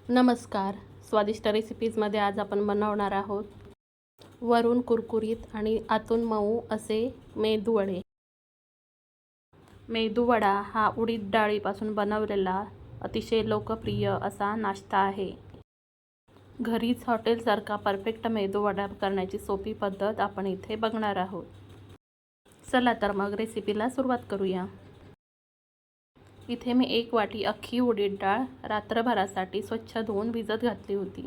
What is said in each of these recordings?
नमस्कार. स्वादिष्ट रेसिपीजमध्ये आज आपण बनवणार आहोत वरून कुरकुरीत आणि आतून मऊ असे मेदूवडे. मेदूवडा हा उडीद डाळीपासून बनवलेला अतिशय लोकप्रिय असा नाश्ता आहे. घरीच हॉटेलसारखा परफेक्ट मेदूवडा करण्याची सोपी पद्धत आपण इथे बघणार आहोत. चला तर मग रेसिपीला सुरुवात करूया. इथे मी 1 वाटी अख्खी उडीद डाळ रात्रभरासाठी स्वच्छ धुवून भिजत घातली होती.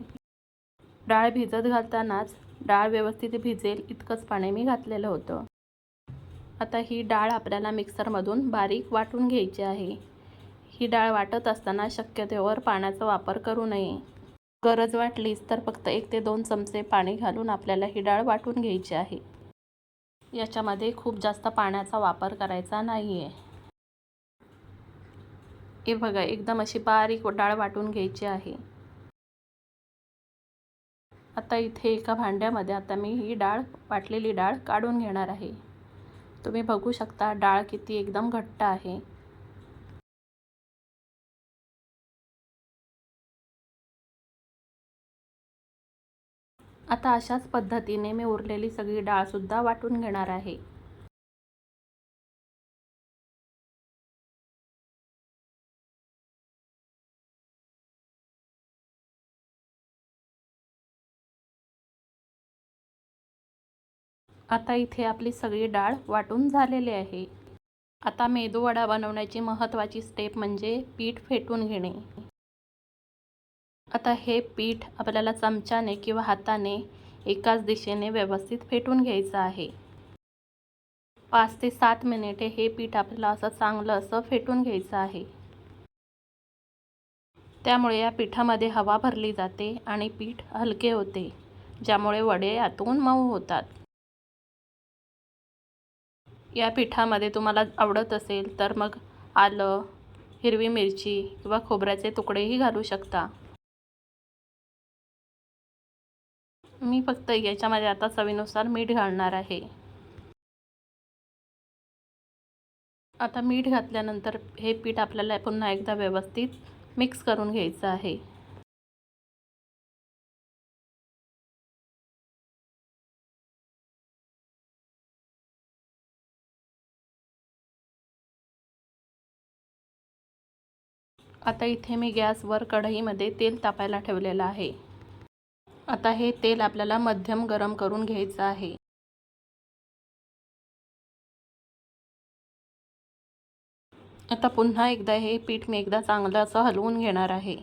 डाळ भिजत घालतानाच डाळ व्यवस्थित भिजेल इतकंच पाणी मी घातलेलं होतं. आता ही डाळ आपल्याला मिक्सरमधून बारीक वाटून घ्यायची आहे. ही डाळ वाटत असताना शक्यतोवर पाण्याचा वापर करू नये. गरज वाटलीच तर फक्त 1 ते 2 चमचे पाणी घालून आपल्याला ही डाळ वाटून घ्यायची आहे. याच्यामध्ये खूप जास्त पाण्याचा वापर करायचा नाही आहे. हे बघा, एकदम अशी बारीक डाळ वाटून घ्यायची आहे. आता इथे एका भांड्यामध्ये आता मी ही वाटलेली डाळ काढून घेणार आहे. तुम्ही बघू शकता डाळ किती एकदम घट्ट आहे. आता अशाच पद्धतीने मी उरलेली सगळी डाळ सुद्धा वाटून घेणार आहे. आता इथे आपली सगळी डाळ वाटून झालेली आहे. आता मेदूवडा बनवण्याची महत्त्वाची स्टेप म्हणजे पीठ फेटून घेणे. आता हे पीठ आपल्याला चमच्याने किंवा हाताने एकाच दिशेने व्यवस्थित फेटून घ्यायचं आहे. 5 ते 7 मिनिटे हे पीठ आपल्याला असं चांगलं असं फेटून घ्यायचं आहे. त्यामुळे या पिठामध्ये हवा भरली जाते आणि पीठ हलके होते, ज्यामुळे वडे आतून मऊ होतात. या पिठामध्ये तुम्हाला आवडत असेल तर मग आलं, हिरवी मिरची किंवा खोबऱ्याचे तुकडेही घालू शकता. मी फक्त याच्यामध्ये आता चवीनुसार मीठ घालणार आहे. आता मीठ घातल्यानंतर हे पीठ आपल्याला पुन्हा एकदा व्यवस्थित मिक्स करून घ्यायचं आहे. आता इथे मी गॅसवर कढईमध्ये तेल तापायला ठेवलेलं आहे. आता हे तेल आपल्याला मध्यम गरम करून घ्यायचं आहे. आता पुन्हा एकदा हे पीठ मी एकदा चांगलं असं हलवून घेणार आहे.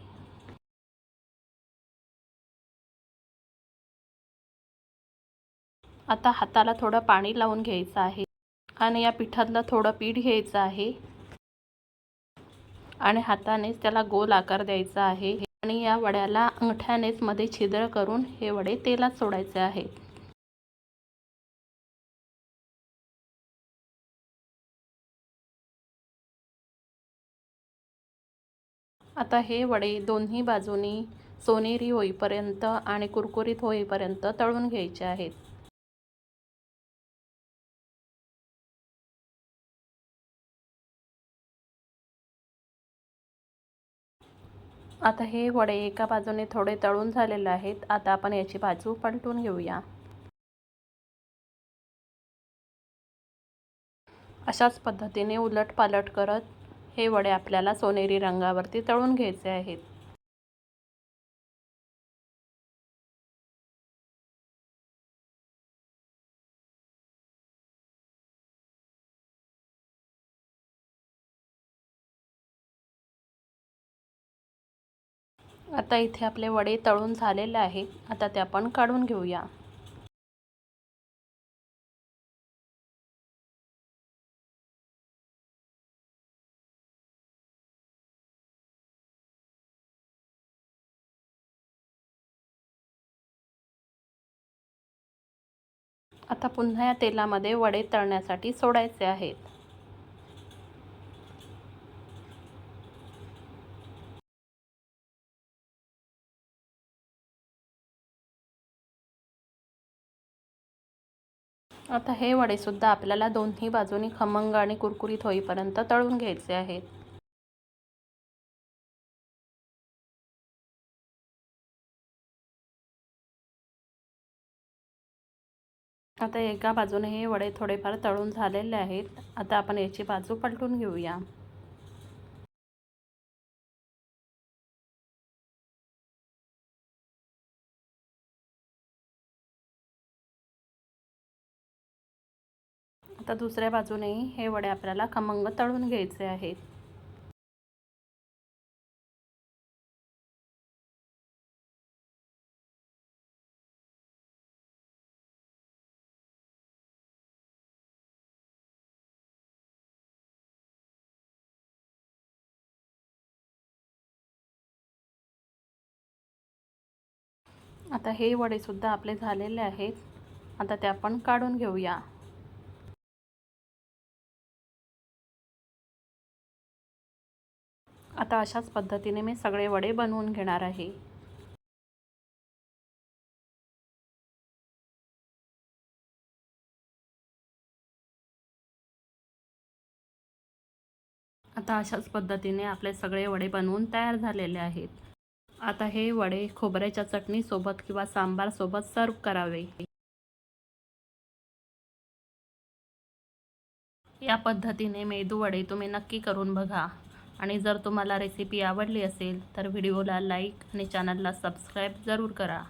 आता हाताला थोडं पाणी लावून घ्यायचं आहे आणि या पिठातलं थोडं पीठ घ्यायचं आहे आणि हातानेच त्याला गोल आकार द्यायचा आहे आणि या वड्याला अंगठ्यानेच मध्ये छिद्र करून हे वडे तेलात सोडायचे आहेत. आता हे वडे दोन्ही बाजूनी सोनेरी होईपर्यंत आणि कुरकुरीत होईपर्यंत तळून घ्यायचे आहेत. आता हे वडे एका बाजूने थोडे तळून झालेले आहेत. आता आपण याची बाजू पलटून घेऊया. अशाच पद्धतीने उलटपालट करत हे वडे आपल्याला सोनेरी रंगावरती तळून घ्यायचे आहेत. आता इथे आपले वडे तळून झालेले आहेत. आता ते आपण काढून घेऊया. आता पुन्हा या तेलामध्ये वडे तळण्यासाठी सोडायचे आहेत. आता हे वडे सुद्धा आपल्याला दोन्ही बाजूनी खमंग आणि कुरकुरीत होईपर्यंत तळून घ्यायचे आहेत. आता एका बाजूने हे वडे थोडेफार तळून झालेले आहेत. आता आपण याची बाजू पलटून घेऊया. आता दुसऱ्या बाजूनेही हे वडे आपल्याला खमंग तळून घ्यायचे आहेत. आता हे वडे सुद्धा आपले झालेले आहेत. आता ते आपण काढून घेऊया. आता अशाच पद्धतीने मी सगळे वडे बनवून घेणार आहे. आता अशाच पद्धतीने आपले सगळे वडे बनवून तयार झालेले आहेत. आता हे वडे खोबऱ्याच्या चटणीसोबत किंवा सांबारसोबत सर्व करावे. या पद्धतीने मेदू वडे तुम्ही नक्की करून बघा. आणि जर तुम्हाला रेसिपी आवडली असेल तर व्हिडिओला लाईक आणि चॅनलला सबस्क्राईब जरूर करा.